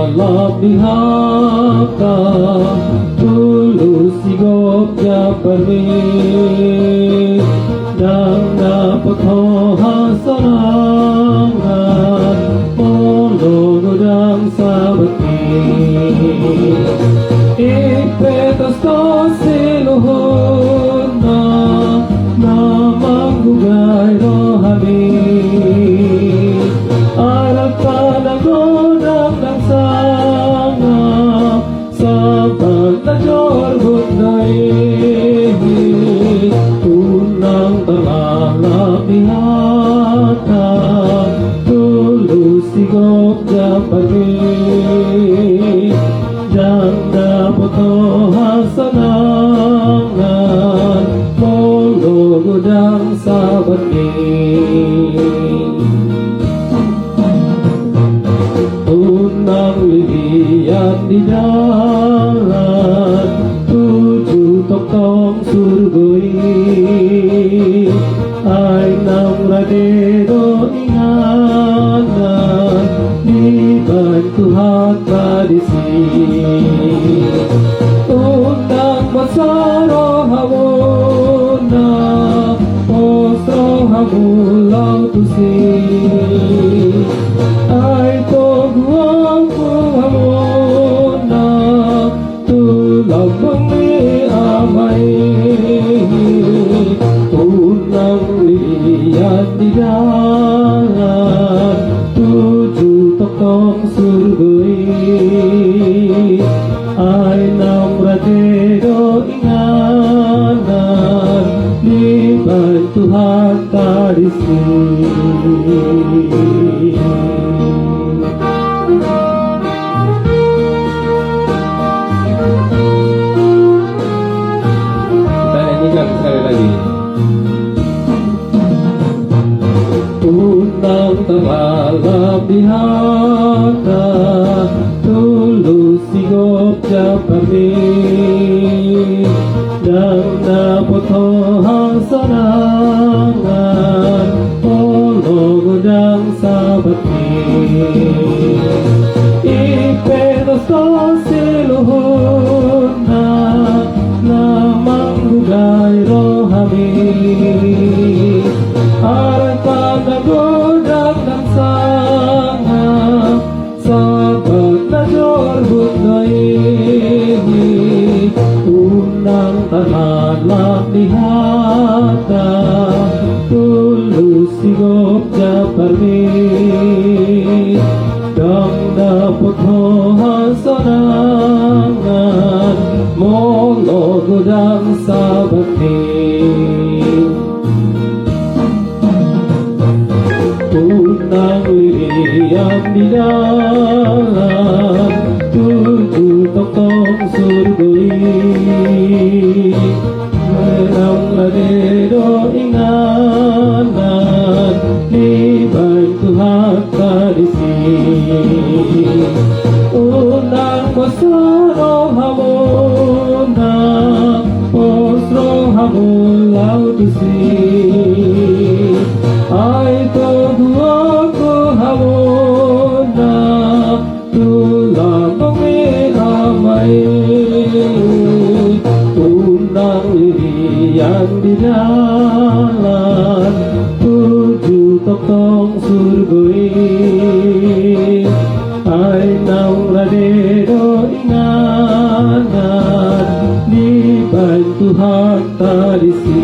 malap dihaka tulus sigop ya permi dan dapat hasanangan molo gudang sabati ipetas ko siluhod na mamanggugay rohami alam panagodang ng sanga sa pagnajorbot na unang talalap ihata tulus sigop japagi janda poto hasanangan molo gudang sabati unang lilian di jalan tujuh toktong surgoi ay nang radero inganan di bantuhan tradisi unang masaro hamuna ostro hamulau tusi ay toguang hamuna tulang mengi amai unang lihat di jalan tujuh toktong surgoi ay nang radero inganan di bantuhan tradisi kita nyanyikan sekali lagi. Unang talalap dihaka tulus sigop japami dan dapat hasanangan molo gudang sabati ipetos ko siluhod na mamanggugay rohami aral panagodang ng sanga sa pagnajorbot na unang talalap dihata tulus sigop japarmi dang dapat hasanangan molo gudang sabati unang lilian di dalam tujuh toktong surgoi menang radero inganan di bantuhan tradisi unang masaro hamuna ostro hamulau tusi ay toguaku hamuna tulang mengi amai unang lilian di jalan tujuh toktong surgoi ay nang radero inganan di bantuhan tradisi